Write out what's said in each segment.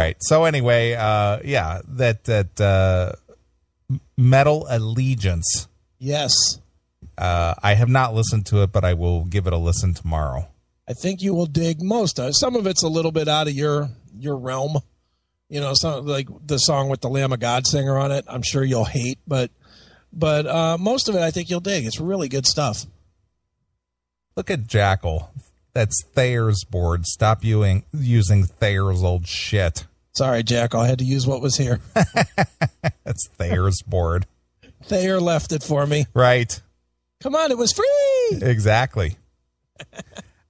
right. So anyway, that Metal Allegiance. Yes. I have not listened to it, but I will give it a listen tomorrow. I think you will dig most of it. Some of it's a little bit out of your realm. You know, some, like the song with the Lamb of God singer on it, I'm sure you'll hate, but most of it I think you'll dig. It's really good stuff. Look at Jackal. That's Thayer's board. Stop using Thayer's old shit. Sorry, Jackal. I had to use what was here. That's Thayer's board. Thayer left it for me. Right. Come on, it was free. Exactly.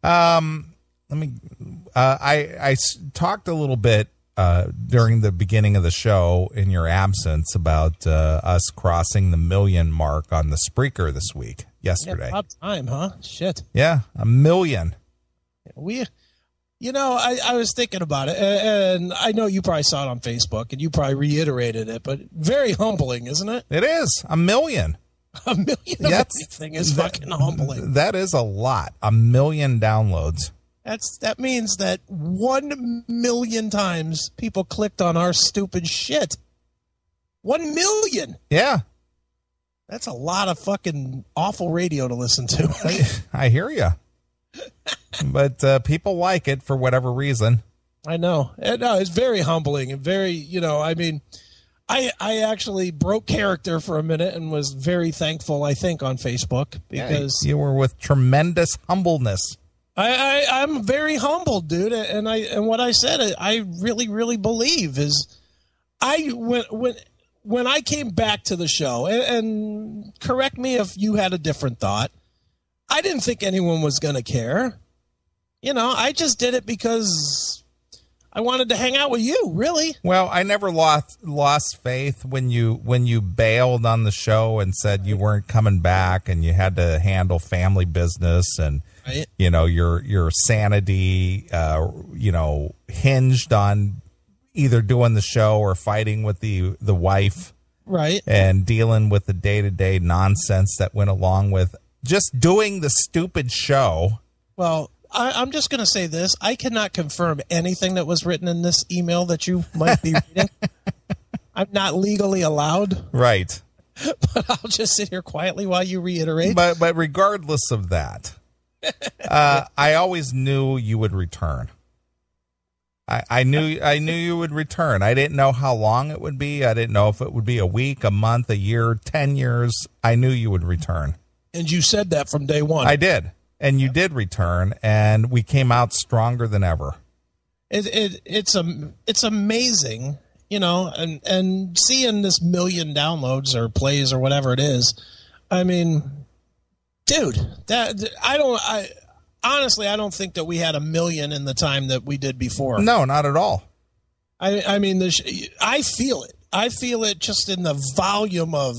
I talked a little bit during the beginning of the show in your absence about us crossing the 1 million mark on the Spreaker this week, yesterday. Yeah, about time, huh? Shit. Yeah, 1 million. I was thinking about it, and I know you probably saw it on Facebook, and you probably reiterated it, but very humbling, isn't it? It is. 1 million. 1 million of anything is fucking humbling. That is a lot. 1 million downloads. That means that 1 million times people clicked on our stupid shit. 1 million. Yeah. That's a lot of fucking awful radio to listen to. I hear you. But people like it for whatever reason. I know. No, it's very humbling and very, I actually broke character for a minute and was very thankful, I think, on Facebook because you were with tremendous humbleness. I'm very humbled, dude, and what I said, I really, really believe is when I came back to the show, and correct me if you had a different thought, I didn't think anyone was going to care. I just did it because I wanted to hang out with you, really. Well, I never lost faith when you bailed on the show and said you weren't coming back and you had to handle family business and right. Your sanity hinged on either doing the show or fighting with the wife, right, and dealing with the day-to-day nonsense that went along with just doing the stupid show. Well, I'm just going to say this. I cannot confirm anything that was written in this email that you might be reading. I'm not legally allowed. Right. But I'll just sit here quietly while you reiterate. But regardless of that, I always knew you would return. I knew you would return. I didn't know how long it would be. I didn't know if it would be a week, a month, a year, 10 years. I knew you would return. And you said that from day one. I did. And you did return, and we came out stronger than ever. It's amazing, and seeing this 1 million downloads or plays or whatever it is. I mean, dude, honestly, I don't think that we had 1 million in the time that we did before. No, not at all. I mean, I feel it. I feel it just in the volume of.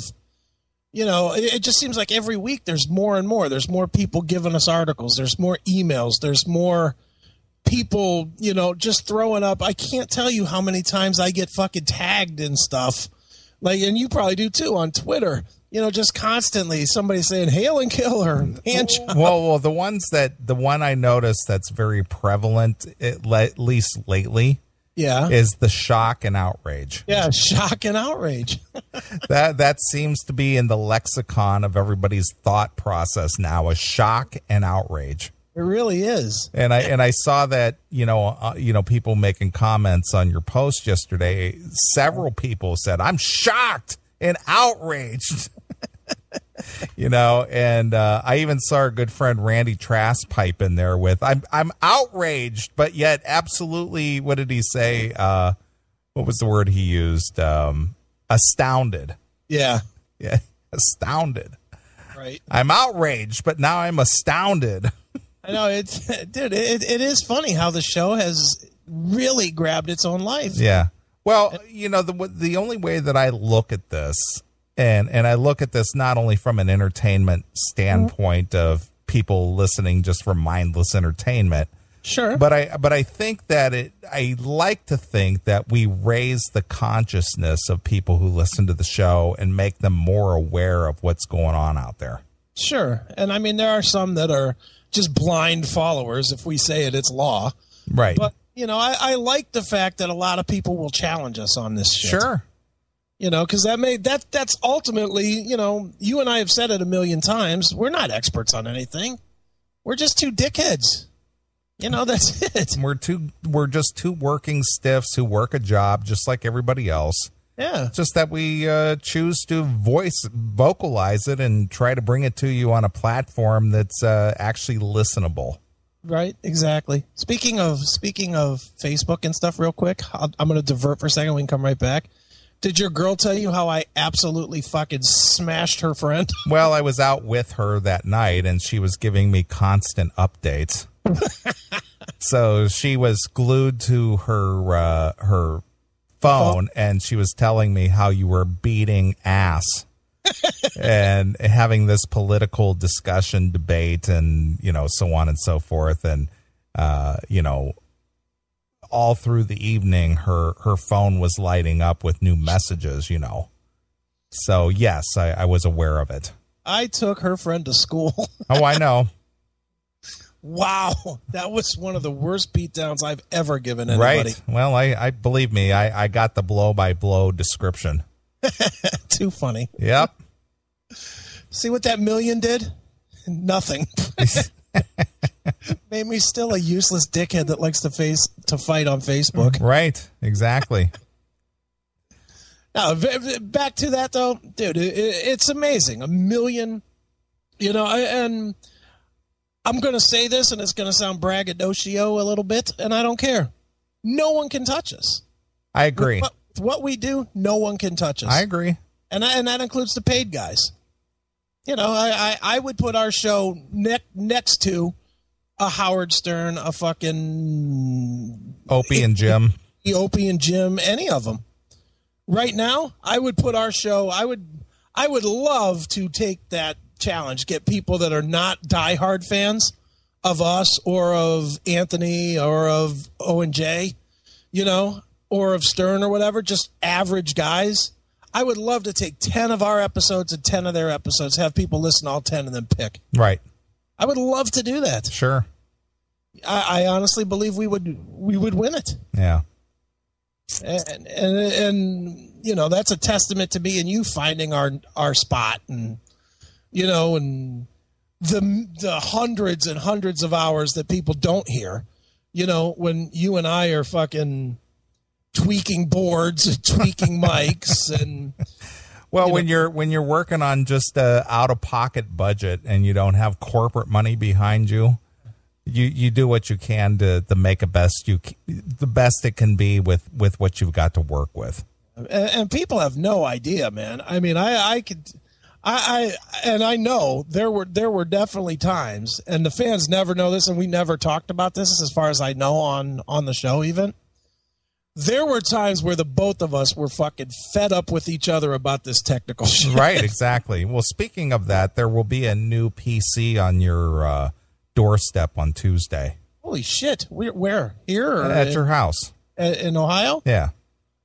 It just seems like every week there's more and more. There's more people giving us articles. There's more emails. There's more people, just throwing up. I can't tell you how many times I get fucking tagged and stuff. And you probably do too on Twitter. Just constantly somebody saying hail and kill or hand chop. Well, the one I noticed that's very prevalent, at least lately. Yeah. Is the shock and outrage. Yeah, shock and outrage. that seems to be in the lexicon of everybody's thought process now, a shock and outrage. It really is. And I saw that, people making comments on your post yesterday. Several people said, "I'm shocked and outraged." And I even saw our good friend Randy Trask pipe in there with, I'm outraged, but yet absolutely, what did he say? What was the word he used? Astounded. Yeah. Yeah. Astounded. Right. I'm outraged, but now I'm astounded. I know it is funny how the show has really grabbed its own life. Yeah. Well, the only way that I look at this, and I look at this not only from an entertainment standpoint of people listening just for mindless entertainment, sure, but I think that I like to think that we raise the consciousness of people who listen to the show and make them more aware of what's going on out there. Sure, and I mean there are some that are just blind followers. If we say it, it's law. Right. You know, I like the fact that a lot of people will challenge us on this shit. Sure. You know, because that's ultimately, you know, you and I have said it a million times. We're not experts on anything. We're just two dickheads. You know, that's it. We're just two working stiffs who work a job just like everybody else. Yeah. It's just that we choose to vocalize it and try to bring it to you on a platform that's actually listenable. Right, exactly. Speaking of Facebook and stuff real quick, I'm going to divert for a second. We can come right back. Did your girl tell you how I absolutely fucking smashed her friend? Well, I was out with her that night, and she was giving me constant updates. So she was glued to her phone, and she was telling me how you were beating ass and having this political discussion, debate, and, you know, so on and so forth. And, you know, all through the evening, her phone was lighting up with new messages, you know. So, yes, I was aware of it. I took her friend to school. Oh, I know. Wow. That was one of the worst beatdowns I've ever given anybody. Right. Well, I believe me, I got the blow-by-blow description. Too funny. Yep. See what that million did? Nothing. Made me still a useless dickhead that likes to fight on Facebook. Right. Exactly. Now, back to that, though. Dude, it's amazing. 1 million, you know, and I'm going to say this, and it's going to sound braggadocio a little bit, and I don't care. No one can touch us. I agree. With what we do, no one can touch us. I agree. And that includes the paid guys. You know, I would put our show next to a Howard Stern, a fucking Opie and Jim. Opie and Jim, any of them. Right now, I would put our show, I would love to take that challenge, get people that are not diehard fans of us or of Anthony or of O&J, you know, or of Stern or whatever, just average guys. I would love to take 10 of our episodes and 10 of their episodes, have people listen to all 10 and then pick. Right. I would love to do that. Sure. I honestly believe we would win it. Yeah. And you know, that's a testament to me and you finding our spot, and you know, and the hundreds and hundreds of hours that people don't hear, you know, when you and I are fucking tweaking boards, tweaking mics, and well, when you're working on just a out of pocket budget and you don't have corporate money behind you, you do what you can to make the best it can be with what you've got to work with. And people have no idea, man. I mean, I know there were definitely times, and the fans never know this, and we never talked about this as far as I know on the show even. There were times where the both of us were fucking fed up with each other about this technical shit. Right, exactly. Well, speaking of that, there will be a new PC on your doorstep on Tuesday. Holy shit. Where? Here? Or at your house. In Ohio? Yeah.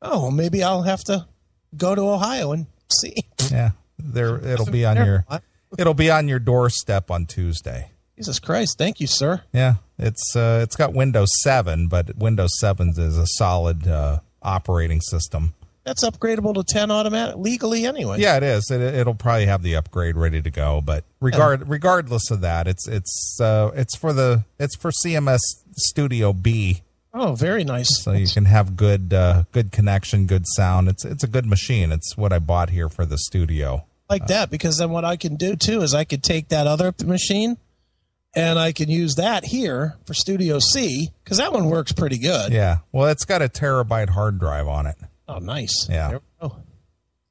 Oh, well, maybe I'll have to go to Ohio and see. Yeah. It'll be on your doorstep on Tuesday. Jesus Christ. Thank you, sir. Yeah. It's got Windows 7, but Windows 7 is a solid operating system. That's upgradable to 10 automatic legally anyway. Yeah, it is. It'll probably have the upgrade ready to go, but regardless of that, it's for CMS Studio B. Oh, very nice. So you can have good connection, good sound. It's a good machine. It's what I bought here for the studio. Like that, because then what I can do too is I could take that other machine and I can use that here for Studio C, because that one works pretty good. Yeah. Well, it's got a terabyte hard drive on it. Oh, nice. Yeah.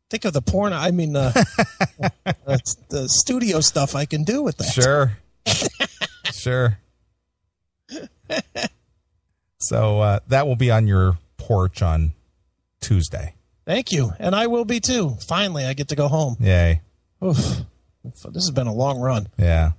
Think of the porn. I mean, that's the studio stuff I can do with that. Sure. Sure. So that will be on your porch on Tuesday. Thank you. And I will be too. Finally, I get to go home. Yay. Oof. This has been a long run. Yeah.